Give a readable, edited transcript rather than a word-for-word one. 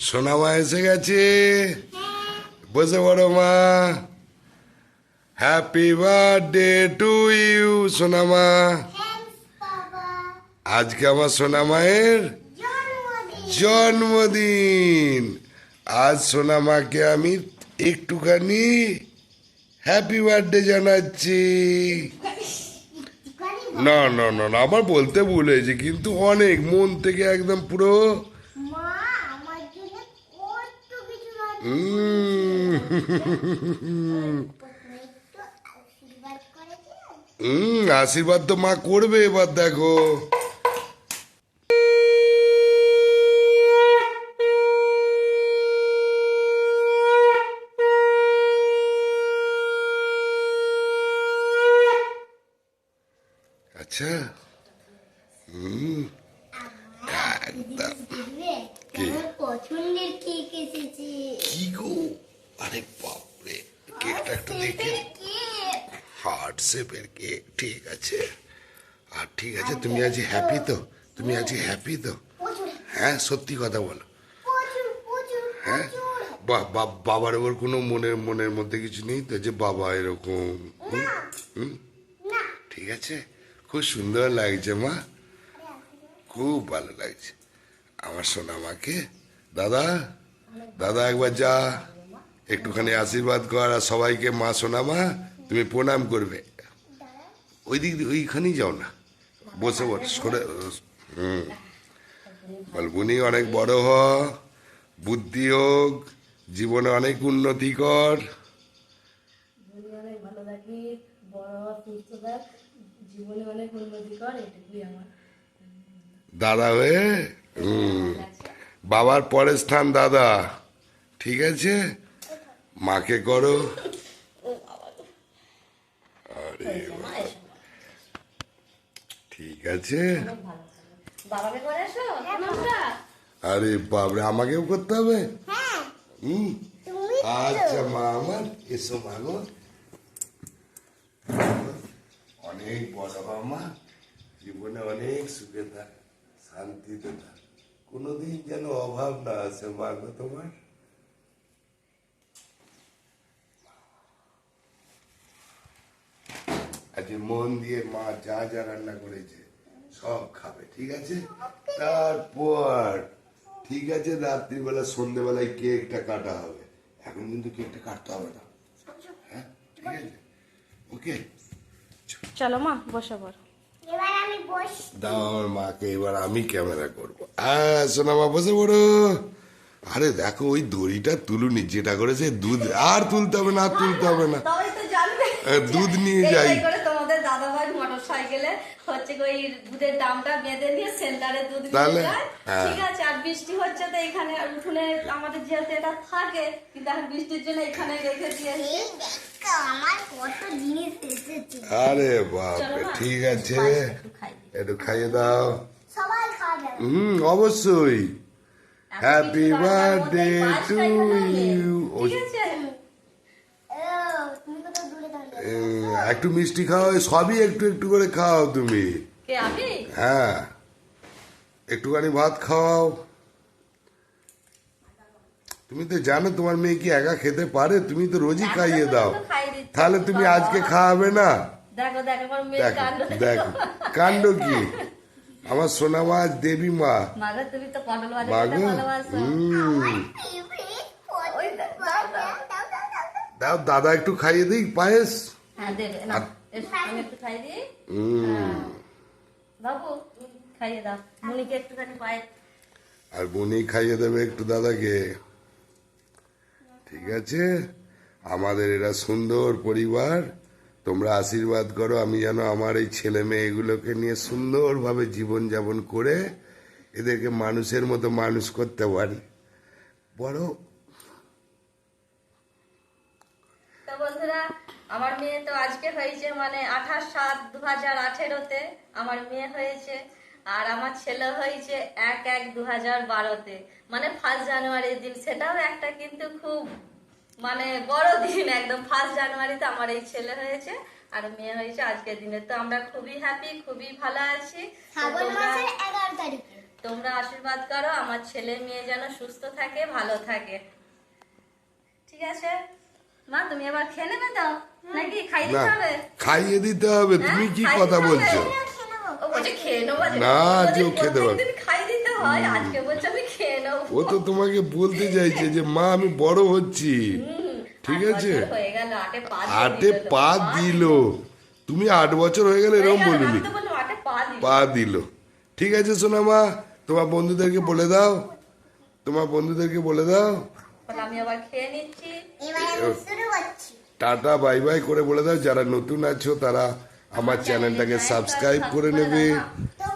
সোনা মা এসে গেছে। বসে পড়ো মা। হ্যাপি বার্থডে টু ইউ সোনা মা। আজকে আমার সোনা মায়ের জন্মদিন। আজ সোনা মাকে আমি একটুখানি হ্যাপি বার্থডে জানাচ্ছি। না না না না, আমার বলতে ভুল হয়েছে, কিন্তু অনেক মন থেকে একদম পুরো। আশীর্বাদ তো মা করবে, এবার দেখো। আচ্ছা, একদম পছন্দের কেক এসেছে। কি গো, আরে বাপরে, কেকটা একটু দেখে। হার্ট শেপের কেক, ঠিক আছে। আর ঠিক আছে, তুমি আজ হ্যাপি তো? তুমি আজ হ্যাপি তো? হ্যাঁ, সত্যি কথা বলো। হ্যাঁ, বাবার ওর কোনো মনের মধ্যে কিছু নেই তো, যে বাবা এরকম? ঠিক আছে, খুব সুন্দর লাগছে মা, খুব ভালো লাগছে আমার সোনা মাকে। দাদা, দাদা একবার যা, একটুখানি আশীর্বাদ কর, আর সবাইকে মা সোনা মা তুমি প্রণাম করবে। ওই দিক দিয়ে ওইখানেই যাও না, বসে সরে। বলবুনি অনেক বড় হ, বুদ্ধি হোক, জীবনে অনেক উন্নতি কর। দাদা হয়ে বাবার পরের স্থান দাদা, ঠিক আছে। মাকে করো। আরে ঠিক আছে। আরে বাবরে, আমাকেও করতে হবে? আচ্ছা মা আমার, এসো মা গো। অনেক বড় মা, জীবনে অনেক সুখে থাক, শান্তিতে থাক, কোনোদিন যেন অভাব না আসে মা গো তোমার। আজকে মন দিয়ে মা যা যা রান্না করেছে সব খাবে, ঠিক আছে। তারপর ঠিক আছে, রাত্রিবেলা সন্ধ্যেবেলায় কেকটা কাটা হবে। এখন কিন্তু কেকটা কাটতে হবে না, হ্যাঁ ঠিক আছে, ওকে। চলো মা বসে পড়ো। এবার আমি বস দাও আমার মাকে, এবার আমি ক্যামেরা করবো। শোনা মা বসে পড়ো। আরে দেখো, ওই দড়িটা তুলুনি, যেটা করেছে দুধ আর তুলতে হবে না, আর তুলতে হবে না, দুধ নিয়ে যাই। তোমাদের দাদা ভাই মোটর সাইকেলে হচ্ছে ওই দুধের দামটা বেঁধে নিয়ে সেন্টারে দুধ তাহলে নিয়ে যায়। ঠিক আছে, আর বৃষ্টি হচ্ছে তো এখানে উঠোনে আমাদের যেহেতু এটা থাকে, কিন্তু এখন বৃষ্টির জন্য এখানে রেখে দিয়েছি। আমার কত জিনিস এসেছে। আরে বাপরে, ঠিক আছে, একটু খাইয়ে দাও। সবাই খাবে। অবশ্যই। Happy birthday to you. তুমি কত দূরে দাঁড়িয়ে? একটু মিষ্টি খাও, সবই একটু একটু করে খাও তুমি। হ্যাঁ, একটুখানি ভাত খাও। তুমি তো জানো তোমার মেয়ে কি একা খেতে পারে, তুমি তো রোজই খাইয়ে দাও, তাহলে তুমি আজকে খাওয়াবে না? দেখো দেখো দেখো কাণ্ড কি, আমার সোনা মা দেবী মা। তুমি তো পটল দাও, দাদা একটু খাইয়ে দিই পায়েস। একটু খাই দিই বাবু, খাইয়ে দাও মুনিকে একটুখানি পায়েস। আর বুনি খাইয়ে দেবে একটু দাদাকে, ঠিক আছে। আমাদের এরা সুন্দর পরিবার, তোমরা আশীর্বাদ করো আমি যেন আমার এই ছেলে মেয়েগুলোকে নিয়ে সুন্দরভাবে জীবনযাপন করে এদেরকে মানুষের মতো মানুষ করতে পারি। বড় তো বন্ধুরা, আমার মেয়ে তো আজকে হয়েছে মানে 28/7/2018-তে আমার মেয়ে হয়েছে, আর আমার ছেলে হয়েছে 1/1/2012-তে, মানে 1 জানুয়ারির দিন। সেটাও একটা কিন্তু খুব মানে বড় দিন, একদম 1 জানুয়ারিতে আমার এই ছেলে হয়েছে আর মেয়ে হয়েছে আজকের দিনে। তো আমরা খুবই হ্যাপি, খুবই ভালো আছি। তোমরা আশীর্বাদ করো আমার ছেলে মেয়ে যেন সুস্থ থাকে, ভালো থাকে। ঠিক আছে মা, তুমি এবার খেয়ে নেবে তো নাকি খাই না দিতে হবে? খাইয়ে দিতে হবে, তুমি কি খাইয়ে কথা দিতে হবে? বলছো? ও বলছে খেয়ে নেবো। না, আজও খেতে হবে। প্রত্যেকদিন খাই দিতে হয়, আজকে বলছে আমি খেয়ে নেবো। ও তো তোমাকে বলতে চাইছে যে মা আমি বড় হচ্ছি, ঠিক 8 আছে? বছর হয়ে গেল, 8 পা দিয়ে আটে দিল তো, পা দিল। তুমি 8 বছর হয়ে গেলে এরকম হয়ে গেল, বলবি? আমি তো বললাম 8 পা দিল। পা দিল। ঠিক আছে সোনা মা, তোমার বন্ধুদেরকে বলে দাও, তোমার বন্ধুদেরকে বলে দাও, বলে আমি আবার খেয়ে নিচ্ছি। এবার আমি শুরু করছি। টাটা বাই বাই করে বলে দাও। যারা নতুন আছো তারা আমার চ্যানেলটাকে সাবস্ক্রাইব করে নেবে। তোমরা